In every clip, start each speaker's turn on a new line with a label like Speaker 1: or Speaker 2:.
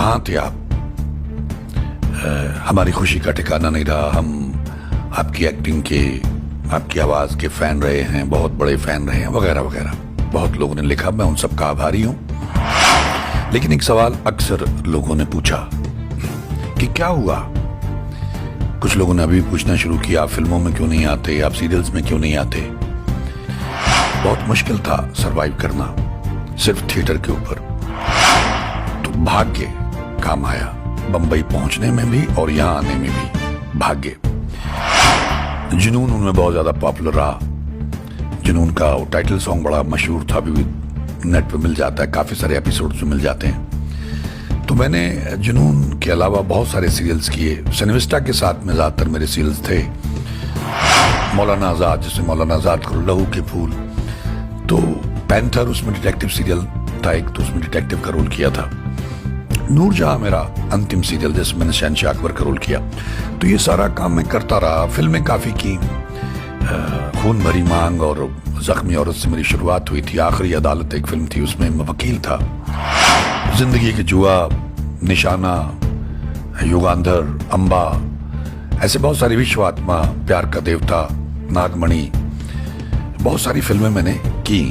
Speaker 1: कहाँ थे आप? हमारी खुशी का ठिकाना नहीं रहा। हम आपकी एक्टिंग के, आपकी आवाज के फैन रहे हैं, बहुत बड़े फैन रहे हैं, वगैरह वगैरह। बहुत लोगों ने लिखा, मैं उन सब का आभारी हूं। लेकिन एक सवाल अक्सर लोगों ने पूछा कि क्या हुआ? कुछ लोगों ने अभी पूछना शुरू किया, आप फिल्मों में क्यों नहीं आते, आप सीरियल्स में क्यों नहीं आते? बहुत मुश्किल था सरवाइव करना सिर्फ थिएटर के ऊपर। तो भाग्य काम आया, बंबई पहुंचने में भी और यहां आने में भी भाग्य। जुनून उनमें बहुत ज्यादा पॉपुलर रहा। जुनून का टाइटल सॉन्ग बड़ा मशहूर था, अभी भी नेट पे मिल जाता है, काफी सारे एपिसोड्स में मिल जाते हैं। तो मैंने जुनून के अलावा बहुत सारे सीरियल्स किए। सिनेविस्टा के साथ में ज्यादातर मेरे सीरियल्स थे। मौलाना आजाद, जैसे मौलाना आजाद को लहू के फूल, तो पैंथर उसमें डिटेक्टिव सीरियल था एक, तो उसमें डिटेक्टिव का रोल किया था। नूरजहां मेरा अंतिम सीरियल, जैसे मैंने शहंशाह अकबर का रोल किया। तो ये सारा काम मैं करता रहा। फिल्में काफी की। खून भरी मांग और जख्मी औरत से मेरी शुरुआत हुई थी। आखिरी अदालत एक फिल्म थी, उसमें मैं वकील था। जिंदगी के जुआ, निशाना, युगांधर, अंबा, ऐसे बहुत सारी, विश्व आत्मा, प्यार का देवता, नागमणि, बहुत सारी फिल्में मैंने की।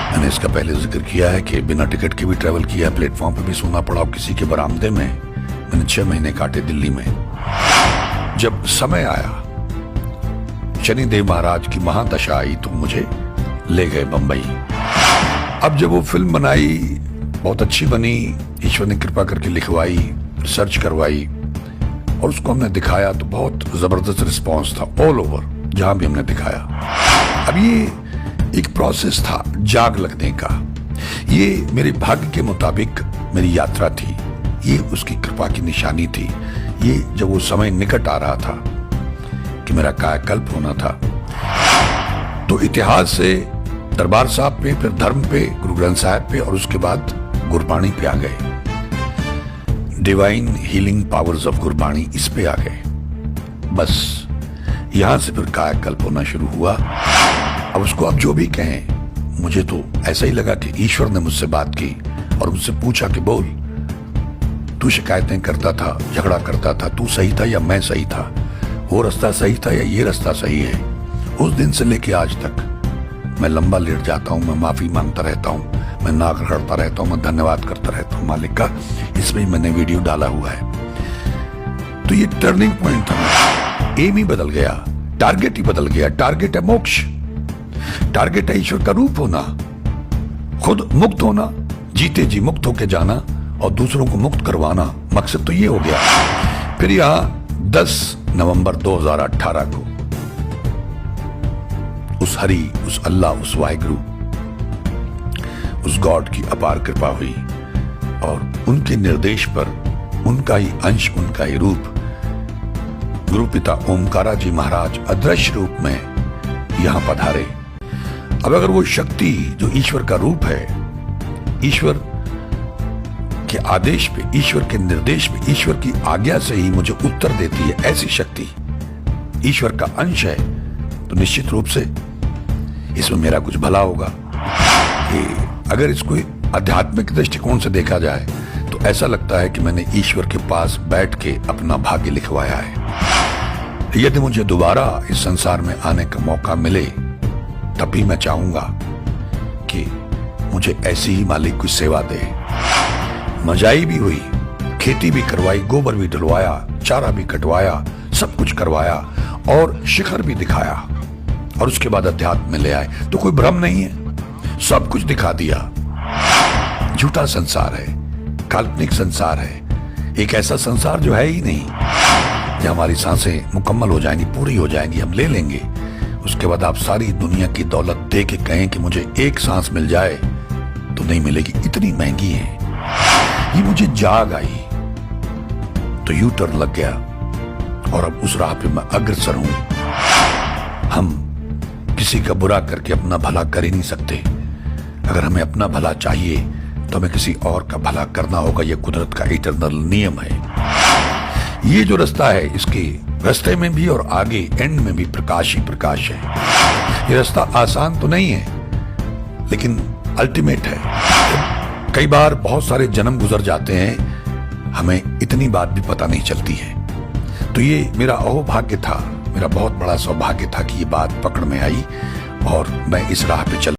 Speaker 1: मैंने इसका पहले जिक्र किया है कि बिना टिकट के भी ट्रैवल किया, प्लेटफॉर्म पे भी सोना पड़ा और किसी के बरामदे में मैंने 6 महीने काटे दिल्ली में। जब समय आया, शनिदेव महाराज की महादशा आई, तो मुझे ले गए बंबई। अब जब वो फिल्म बनाई, बहुत अच्छी बनी, ईश्वर ने कृपा करके लिखवाई, रिसर्च करवाई और उसको हमने दिखाया, तो बहुत जबरदस्त रिस्पॉन्स था ऑल ओवर, जहां भी हमने दिखाया। अब ये एक प्रोसेस था जाग लगने का। ये मेरे भाग्य के मुताबिक मेरी यात्रा थी, ये उसकी कृपा की निशानी थी। ये जब वो समय निकट आ रहा था कि मेरा कायाकल्प होना था, तो इतिहास से दरबार साहब पे, फिर धर्म पे, गुरु ग्रंथ साहब पे और उसके बाद गुरबाणी पे आ गए। Divine healing powers of Gurbani, इस पे आ गए। बस यहां से फिर कायाकल्प होना शुरू हुआ। अब उसको आप जो भी कहें, मुझे तो ऐसा ही लगा कि ईश्वर ने मुझसे बात की और मुझसे पूछा कि बोल, तू शिकायतें करता था, झगड़ा करता था, तू सही था या मैं सही था? वो रास्ता सही था या ये रास्ता सही है? उस दिन से लेके आज तक मैं लंबा लेट जाता हूं, मैं माफी मांगता रहता हूं, मैं नाक रगड़ता रहता हूं, मैं धन्यवाद करता रहता हूं मालिक का। इसमें मैंने वीडियो डाला हुआ है। तो ये टर्निंग पॉइंट था। एम ही बदल गया, टारगेट ही बदल गया। टारगेट है मोक्ष, टारगेट है ईश्वर का रूप होना, खुद मुक्त होना, जीते जी मुक्त होके जाना और दूसरों को मुक्त करवाना। मकसद तो ये हो गया। फिर यहां 10 नवंबर 2018 को उस हरि, उस अल्लाह, उस वाहिगुरु, उस गॉड की अपार कृपा हुई और उनके निर्देश पर उनका ही अंश, उनका ही रूप, गुरु पिता ओमकारा जी महाराज अदृश्य रूप में यहां पधारे। अब अगर वो शक्ति जो ईश्वर का रूप है, ईश्वर के आदेश पे, ईश्वर के निर्देश पे, ईश्वर की आज्ञा से ही मुझे उत्तर देती है, ऐसी शक्ति ईश्वर का अंश है, तो निश्चित रूप से इसमें मेरा कुछ भला होगा। कि अगर इसको आध्यात्मिक दृष्टिकोण से देखा जाए तो ऐसा लगता है कि मैंने ईश्वर के पास बैठ के अपना भाग्य लिखवाया है। यदि मुझे दोबारा इस संसार में आने का मौका मिले, तब भी मैं चाहूंगा कि मुझे ऐसी ही मालिक की सेवा दे। मजाई भी हुई, खेती भी करवाई, गोबर भी डलवाया, चारा भी कटवाया, सब कुछ करवाया और शिखर भी दिखाया और उसके बाद अध्यात्म में ले आए। तो कोई भ्रम नहीं है, सब कुछ दिखा दिया। झूठा संसार है, काल्पनिक संसार है, एक ऐसा संसार जो है ही नहीं। जब हमारी सांसें मुकम्मल हो जाएंगी, पूरी हो जाएंगी, हम ले लेंगे, उसके बाद आप सारी दुनिया की दौलत दे के कहें कि मुझे एक सांस मिल जाए, तो नहीं मिलेगी, इतनी महंगी है। ये मुझे जाग आई तो यू टर्न लग गया और अब उस राह पे मैं अग्रसर हूं। हम किसी का बुरा करके अपना भला कर ही नहीं सकते। अगर हमें अपना भला चाहिए तो हमें किसी और का भला करना होगा। यह कुदरत का इटरनल नियम है। ये जो रास्ता है, इसके रास्ते में भी और आगे एंड में भी प्रकाश ही प्रकाश है। ये रास्ता आसान तो नहीं है, लेकिन अल्टीमेट है। कई बार बहुत सारे जन्म गुजर जाते हैं हमें इतनी बात भी पता नहीं चलती है। तो ये मेरा अहोभाग्य था, मेरा बहुत बड़ा सौभाग्य था कि ये बात पकड़ में आई और मैं इस राह पे चल